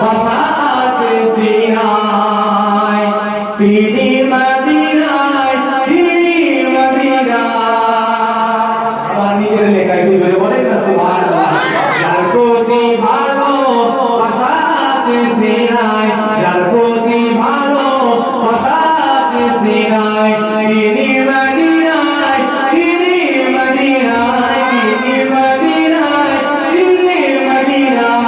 ভাষা আছে সিনায়, তিনি মদিনায়, তিনি মদিনায়। আমার নিজের লেখা একটু জোরে বলেন না সুবহানাল্লাহ। যার প্রতি ভালো ভাষা আছে সিনায়, যার প্রতি ভালো ভাষা আছে সিনায়, তিনি মদিনায়, তিনি মদিনায়, তিনি মদিনায়, তিনি মদিনায়।